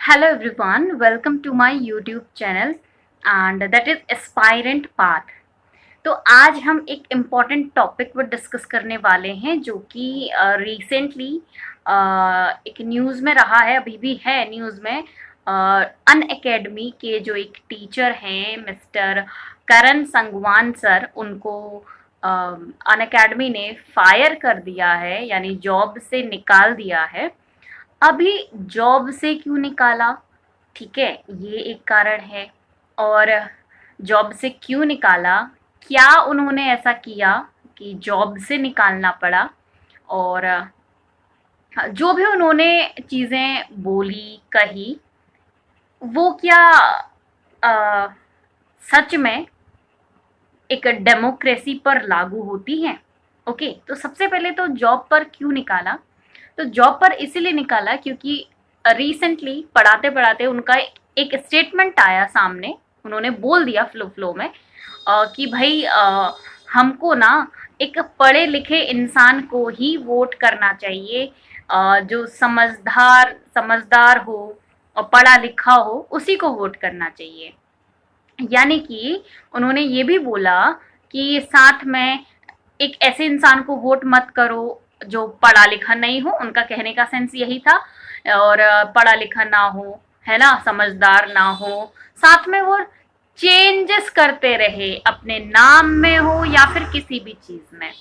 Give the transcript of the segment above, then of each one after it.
Hello everyone, welcome to my YouTube channel and that is Aspirant Path। तो आज हम एक इम्पॉर्टेंट टॉपिक पर डिस्कस करने वाले हैं जो कि रिसेंटली एक न्यूज़ में रहा है, अभी भी है न्यूज़ में। अन अकेडमी के जो एक टीचर हैं मिस्टर करण संगवान सर, उनको अन अकेडमी ने फायर कर दिया है, यानी जॉब से निकाल दिया है। अभी जॉब से क्यों निकाला, ठीक है, ये एक कारण है। और जॉब से क्यों निकाला, क्या उन्होंने ऐसा किया कि जॉब से निकालना पड़ा, और जो भी उन्होंने चीज़ें बोली कही वो क्या अ, सच में एक डेमोक्रेसी पर लागू होती हैं। ओके, तो सबसे पहले तो जॉब पर क्यों निकाला, तो जॉब पर इसीलिए निकाला क्योंकि रिसेंटली पढ़ाते पढ़ाते उनका एक स्टेटमेंट आया सामने। उन्होंने बोल दिया फ्लो में कि भाई हमको ना एक पढ़े लिखे इंसान को ही वोट करना चाहिए, जो समझदार समझदार हो और पढ़ा लिखा हो उसी को वोट करना चाहिए। यानी कि उन्होंने ये भी बोला कि साथ में एक ऐसे इंसान को वोट मत करो जो पढ़ा लिखा नहीं हो, उनका कहने का सेंस यही था। और पढ़ा लिखा ना हो, है ना, समझदार ना हो, साथ में वो चेंजेस करते रहे, अपने नाम में हो या फिर किसी भी चीज में।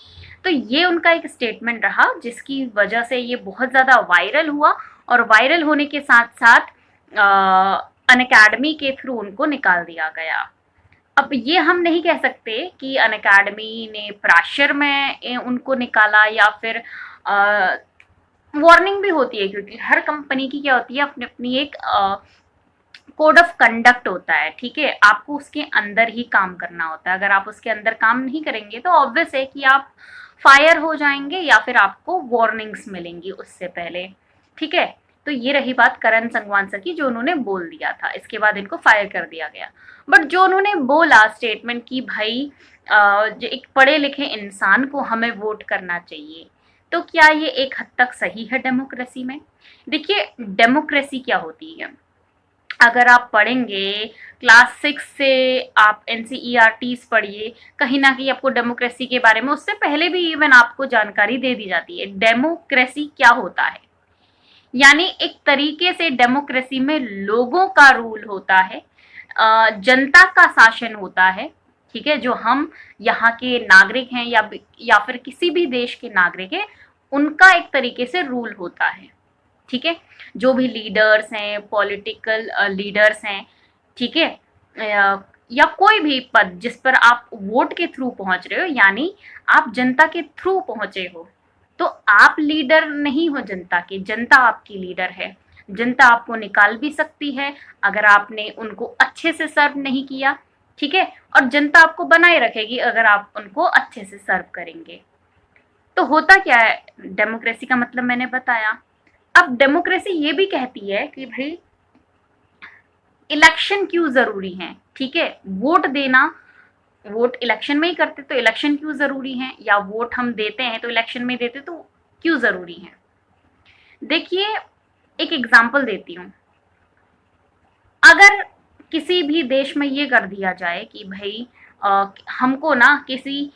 तो ये उनका एक स्टेटमेंट रहा जिसकी वजह से ये बहुत ज़्यादा वायरल हुआ, और वायरल होने के साथ साथ अन अकेडमी के थ्रू उनको निकाल दिया गया। अब ये हम नहीं कह सकते कि अन अकेडमी ने प्रेशर में उनको निकाला या फिर वार्निंग भी होती है, क्योंकि हर कंपनी की क्या होती है, अपनी अपनी एक कोड ऑफ कंडक्ट होता है। ठीक है, आपको उसके अंदर ही काम करना होता है। अगर आप उसके अंदर काम नहीं करेंगे तो ऑब्वियस है कि आप फायर हो जाएंगे या फिर आपको वार्निंग्स मिलेंगी उससे पहले। ठीक है, तो ये रही बात करण संगवान सर की, जो उन्होंने बोल दिया था, इसके बाद इनको फायर कर दिया गया। बट जो उन्होंने बोला स्टेटमेंट की भाई जो एक पढ़े लिखे इंसान को हमें वोट करना चाहिए, तो क्या ये एक हद तक सही है डेमोक्रेसी में? देखिए, डेमोक्रेसी क्या होती है, अगर आप पढ़ेंगे क्लास 6 से, आप एनसीईआरटीज पढ़िए, कहीं ना कहीं आपको डेमोक्रेसी के बारे में उससे पहले भी इवन आपको जानकारी दे दी जाती है। डेमोक्रेसी क्या होता है, यानी एक तरीके से डेमोक्रेसी में लोगों का रूल होता है, जनता का शासन होता है। ठीक है, जो हम यहाँ के नागरिक हैं या फिर किसी भी देश के नागरिक हैं, उनका एक तरीके से रूल होता है। ठीक है, जो भी लीडर्स हैं, पॉलिटिकल लीडर्स हैं, ठीक है, या कोई भी पद जिस पर आप वोट के थ्रू पहुंच रहे हो, यानी आप जनता के थ्रू पहुंचे हो, तो आप लीडर नहीं हो जनता के, जनता आपकी लीडर है। जनता आपको निकाल भी सकती है अगर आपने उनको अच्छे से सर्व नहीं किया। ठीक है, और जनता आपको बनाए रखेगी अगर आप उनको अच्छे से सर्व करेंगे। तो होता क्या है, डेमोक्रेसी का मतलब मैंने बताया। अब डेमोक्रेसी ये भी कहती है कि भाई इलेक्शन क्यों जरूरी है। ठीक है, वोट देना, वोट इलेक्शन में ही करते तो इलेक्शन क्यों जरूरी है, या वोट हम देते हैं तो इलेक्शन में देते तो क्यों जरूरी है। देखिए, एक एग्जांपल देती हूँ। अगर किसी भी देश में ये कर दिया जाए कि भाई हमको ना किसी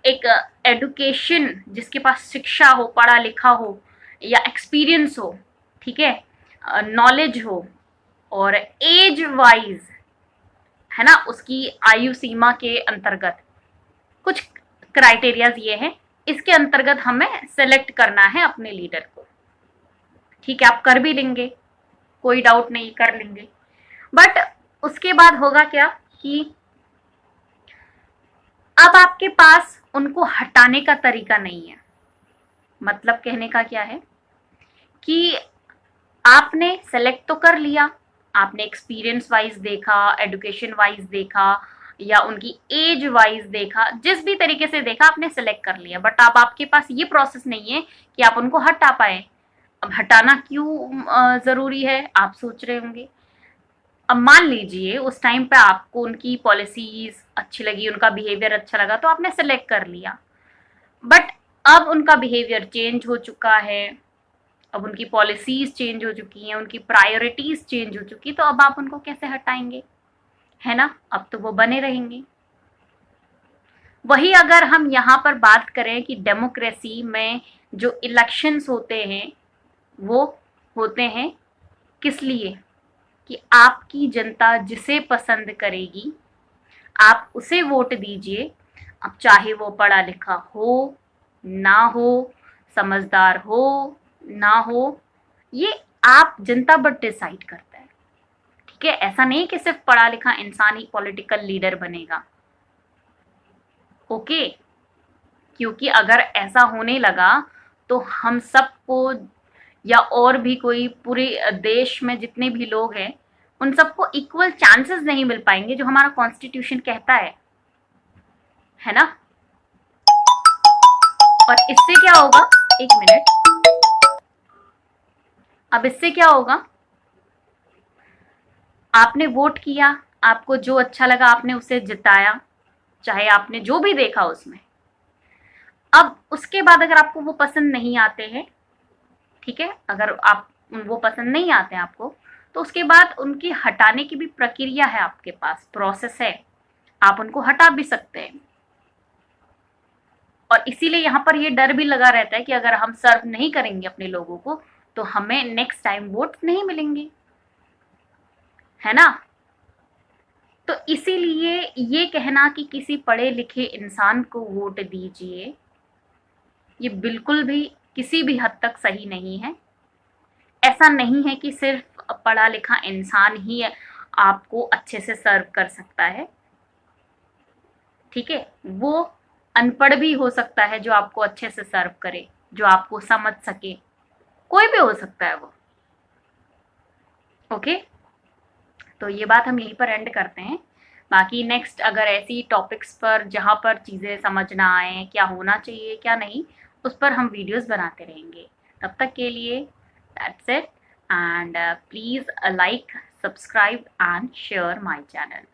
एक एडुकेशन, जिसके पास शिक्षा हो, पढ़ा लिखा हो या एक्सपीरियंस हो, ठीक है, नॉलेज हो, और एज वाइज, है ना, उसकी आयु सीमा के अंतर्गत कुछ क्राइटेरियाज ये हैं, इसके अंतर्गत हमें सेलेक्ट करना है अपने लीडर को। ठीक है, आप कर भी लेंगे, कोई डाउट नहीं, कर लेंगे। बट उसके बाद होगा क्या कि अब आपके पास उनको हटाने का तरीका नहीं है। मतलब कहने का क्या है कि आपने सेलेक्ट तो कर लिया, आपने एक्सपीरियंस वाइज देखा, एडुकेशन वाइज देखा, या उनकी एज वाइज देखा, जिस भी तरीके से देखा आपने सेलेक्ट कर लिया, बट अब आपके पास ये प्रोसेस नहीं है कि आप उनको हटा पाए। अब हटाना क्यों जरूरी है, आप सोच रहे होंगे। अब मान लीजिए उस टाइम पे आपको उनकी पॉलिसीज अच्छी लगी, उनका बिहेवियर अच्छा लगा, तो आपने सेलेक्ट कर लिया। बट अब उनका बिहेवियर चेंज हो चुका है, अब उनकी पॉलिसीज चेंज हो चुकी हैं, उनकी प्रायोरिटीज चेंज हो चुकी, तो अब आप उनको कैसे हटाएंगे, है ना? अब तो वो बने रहेंगे। वही अगर हम यहाँ पर बात करें कि डेमोक्रेसी में जो इलेक्शंस होते हैं वो होते हैं किस लिए, कि आपकी जनता जिसे पसंद करेगी आप उसे वोट दीजिए। अब चाहे वो पढ़ा लिखा हो ना हो, समझदार हो ना हो, ये आप जनता बट डिसाइड करता है, ठीक है? ऐसा नहीं कि सिर्फ पढ़ा लिखा इंसान ही पॉलिटिकल लीडर बनेगा, ओके? क्योंकि अगर ऐसा होने लगा तो हम सबको या और भी कोई पूरे देश में जितने भी लोग हैं उन सबको इक्वल चांसेस नहीं मिल पाएंगे जो हमारा कॉन्स्टिट्यूशन कहता है ना? और इससे क्या होगा, एक मिनट, अब इससे क्या होगा, आपने वोट किया, आपको जो अच्छा लगा आपने उसे जिताया, चाहे आपने जो भी देखा उसमें। अब उसके बाद अगर आपको वो पसंद नहीं आते हैं, ठीक है, अगर आप वो पसंद नहीं आते हैं आपको, तो उसके बाद उनकी हटाने की भी प्रक्रिया है, आपके पास प्रोसेस है, आप उनको हटा भी सकते हैं। और इसीलिए यहाँ पर ये डर भी लगा रहता है कि अगर हम सर्व नहीं करेंगे अपने लोगों को तो हमें नेक्स्ट टाइम वोट नहीं मिलेंगे, है ना? तो इसीलिए ये कहना कि किसी पढ़े लिखे इंसान को वोट दीजिए, ये बिल्कुल भी किसी भी हद तक सही नहीं है। ऐसा नहीं है कि सिर्फ पढ़ा लिखा इंसान ही आपको अच्छे से सर्व कर सकता है, ठीक है? वो अनपढ़ भी हो सकता है जो आपको अच्छे से सर्व करे, जो आपको समझ सके, कोई भी हो सकता है वो, ओके? तो ये बात हम यहीं पर एंड करते हैं। बाकी नेक्स्ट अगर ऐसी टॉपिक्स पर जहाँ पर चीज़ें समझ ना आए, क्या होना चाहिए क्या नहीं, उस पर हम वीडियोस बनाते रहेंगे। तब तक के लिए that's it, and please like, subscribe and share my channel.